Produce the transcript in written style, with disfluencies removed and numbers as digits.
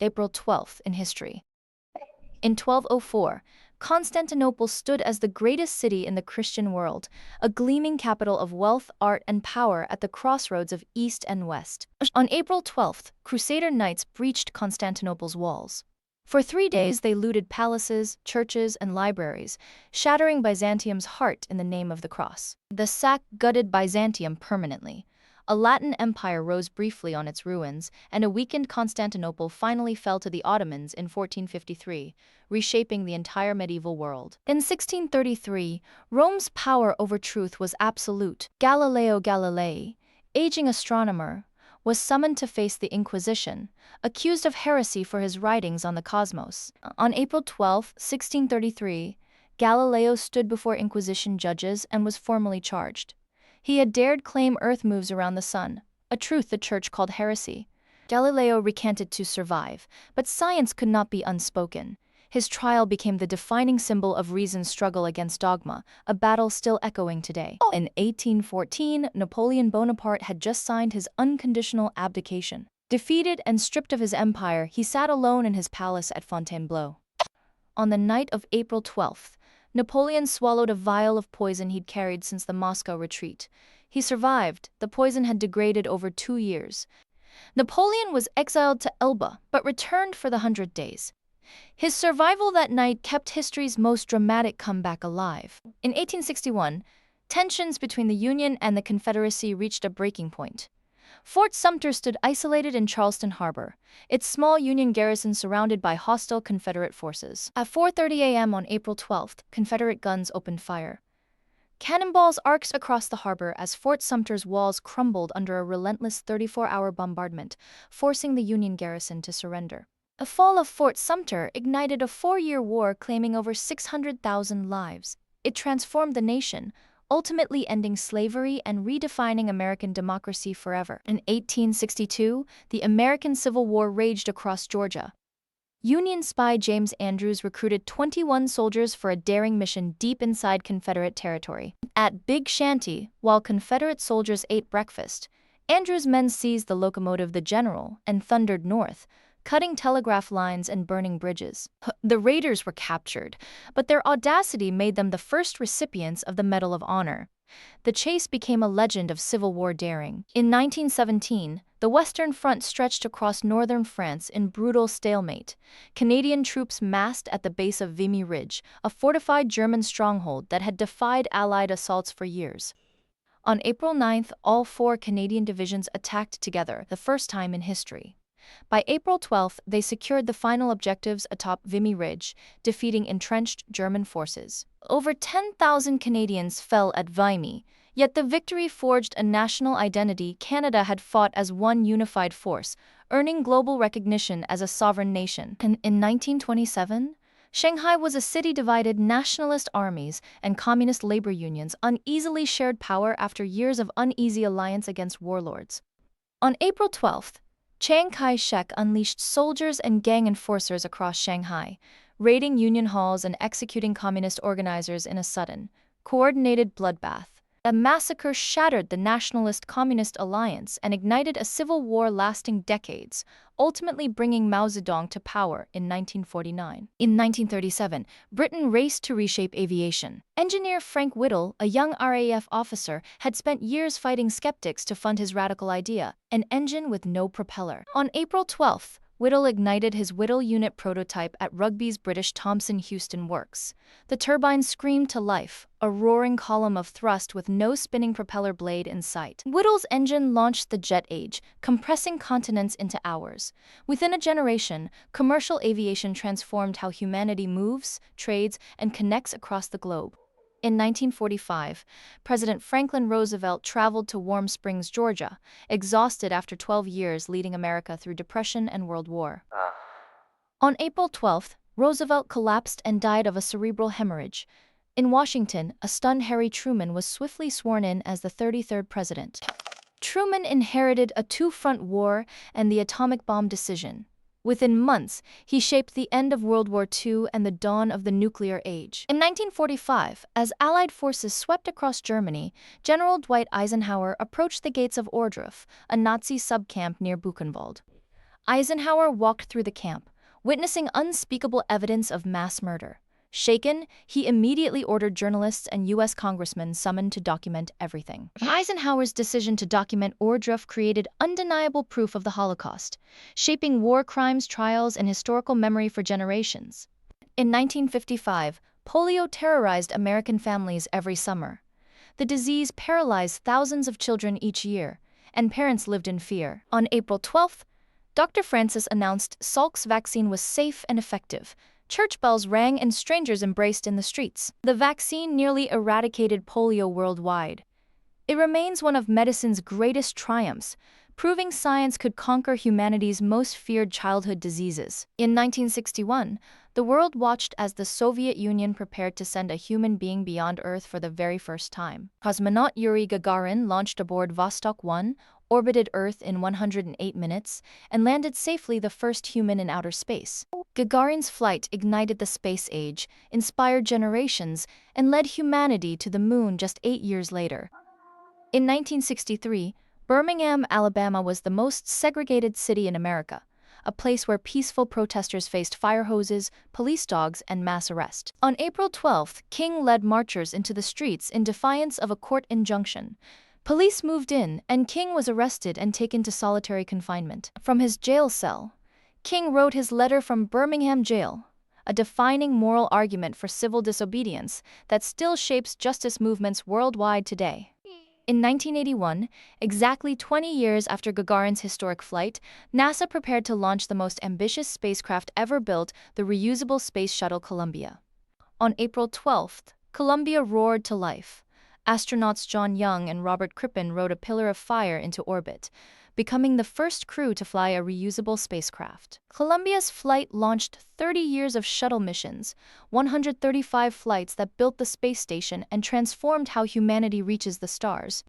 April 12th in history. In 1204, Constantinople stood as the greatest city in the Christian world, a gleaming capital of wealth, art, and power at the crossroads of East and West. On April 12th, Crusader knights breached Constantinople's walls. For 3 days they looted palaces, churches, and libraries, shattering Byzantium's heart in the name of the cross. The sack gutted Byzantium permanently. A Latin empire rose briefly on its ruins, and a weakened Constantinople finally fell to the Ottomans in 1453, reshaping the entire medieval world. In 1633, Rome's power over truth was absolute. Galileo Galilei, aging astronomer, was summoned to face the Inquisition, accused of heresy for his writings on the cosmos. On April 12, 1633, Galileo stood before Inquisition judges and was formally charged. He had dared claim Earth moves around the sun, a truth the Church called heresy. Galileo recanted to survive, but science could not be unspoken. His trial became the defining symbol of reason's struggle against dogma, a battle still echoing today. In 1814, Napoleon Bonaparte had just signed his unconditional abdication. Defeated and stripped of his empire, he sat alone in his palace at Fontainebleau. On the night of April 12th, Napoleon swallowed a vial of poison he'd carried since the Moscow retreat. He survived. The poison had degraded over 2 years. Napoleon was exiled to Elba, but returned for the 100 days. His survival that night kept history's most dramatic comeback alive. In 1861, tensions between the Union and the Confederacy reached a breaking point. Fort Sumter stood isolated in Charleston Harbor, its small Union garrison surrounded by hostile Confederate forces. At 4:30 a.m. on April 12th, Confederate guns opened fire. Cannonballs arced across the harbor as Fort Sumter's walls crumbled under a relentless 34-hour bombardment, forcing the Union garrison to surrender. The fall of Fort Sumter ignited a 4-year war claiming over 600,000 lives. It transformed the nation, ultimately ending slavery and redefining American democracy forever. In 1862, the American Civil War raged across Georgia. Union spy James Andrews recruited 21 soldiers for a daring mission deep inside Confederate territory. At Big Shanty, while Confederate soldiers ate breakfast, Andrews' men seized the locomotive The General and thundered north, cutting telegraph lines and burning bridges. The raiders were captured, but their audacity made them the first recipients of the Medal of Honor. The chase became a legend of Civil War daring. In 1917, the Western Front stretched across northern France in brutal stalemate. Canadian troops massed at the base of Vimy Ridge, a fortified German stronghold that had defied Allied assaults for years. On April 9th, all 4 Canadian divisions attacked together, the first time in history. By April 12th, they secured the final objectives atop Vimy Ridge, defeating entrenched German forces. Over 10,000 Canadians fell at Vimy, yet the victory forged a national identity. Canada had fought as one unified force, earning global recognition as a sovereign nation. And in 1927, Shanghai was a city divided nationalist armies and communist labor unions uneasily shared power after years of uneasy alliance against warlords. On April 12th, Chiang Kai-shek unleashed soldiers and gang enforcers across Shanghai, raiding union halls and executing communist organizers in a sudden, coordinated bloodbath. The massacre shattered the nationalist communist alliance and ignited a civil war lasting decades, ultimately bringing Mao Zedong to power in 1949. In 1937, Britain raced to reshape aviation. Engineer Frank Whittle, a young RAF officer, had spent years fighting skeptics to fund his radical idea, an engine with no propeller. On April 12th, Whittle ignited his Whittle unit prototype at Rugby's British Thomson-Houston Works. The turbine screamed to life, a roaring column of thrust with no spinning propeller blade in sight. Whittle's engine launched the jet age, compressing continents into hours. Within a generation, commercial aviation transformed how humanity moves, trades, and connects across the globe. In 1945, President Franklin Roosevelt traveled to Warm Springs, Georgia, exhausted after 12 years leading America through Depression and World War. On April 12th, Roosevelt collapsed and died of a cerebral hemorrhage. In Washington, a stunned Harry Truman was swiftly sworn in as the 33rd president. Truman inherited a 2-front war and the atomic bomb decision. Within months, he shaped the end of World War II and the dawn of the nuclear age. In 1945, as Allied forces swept across Germany, General Dwight Eisenhower approached the gates of Ohrdruf, a Nazi subcamp near Buchenwald. Eisenhower walked through the camp, witnessing unspeakable evidence of mass murder. Shaken, he immediately ordered journalists and U.S. congressmen summoned to document everything. Eisenhower's decision to document Ohrdruf created undeniable proof of the Holocaust, shaping war crimes trials and historical memory for generations. In 1955, polio terrorized American families every summer. The disease paralyzed thousands of children each year, and parents lived in fear. On April 12th, Dr. Francis announced Salk's vaccine was safe and effective. Church bells rang and strangers embraced in the streets. The vaccine nearly eradicated polio worldwide. It remains one of medicine's greatest triumphs, proving science could conquer humanity's most feared childhood diseases. In 1961, the world watched as the Soviet Union prepared to send a human being beyond Earth for the very first time. Cosmonaut Yuri Gagarin launched aboard Vostok 1, orbited Earth in 108 minutes, and landed safely the first human in outer space. Gagarin's flight ignited the space age, inspired generations, and led humanity to the moon just 8 years later. In 1963, Birmingham, Alabama was the most segregated city in America, a place where peaceful protesters faced fire hoses, police dogs, and mass arrest. On April 12th, King led marchers into the streets in defiance of a court injunction. Police moved in, and King was arrested and taken to solitary confinement. From his jail cell, King wrote his letter from Birmingham jail, a defining moral argument for civil disobedience that still shapes justice movements worldwide today. In 1981, exactly 20 years after Gagarin's historic flight, NASA prepared to launch the most ambitious spacecraft ever built, the reusable space shuttle Columbia. On April 12th, Columbia roared to life. Astronauts John Young and Robert Crippen rode a pillar of fire into orbit, becoming the first crew to fly a reusable spacecraft. Columbia's flight launched 30 years of shuttle missions, 135 flights that built the space station and transformed how humanity reaches the stars.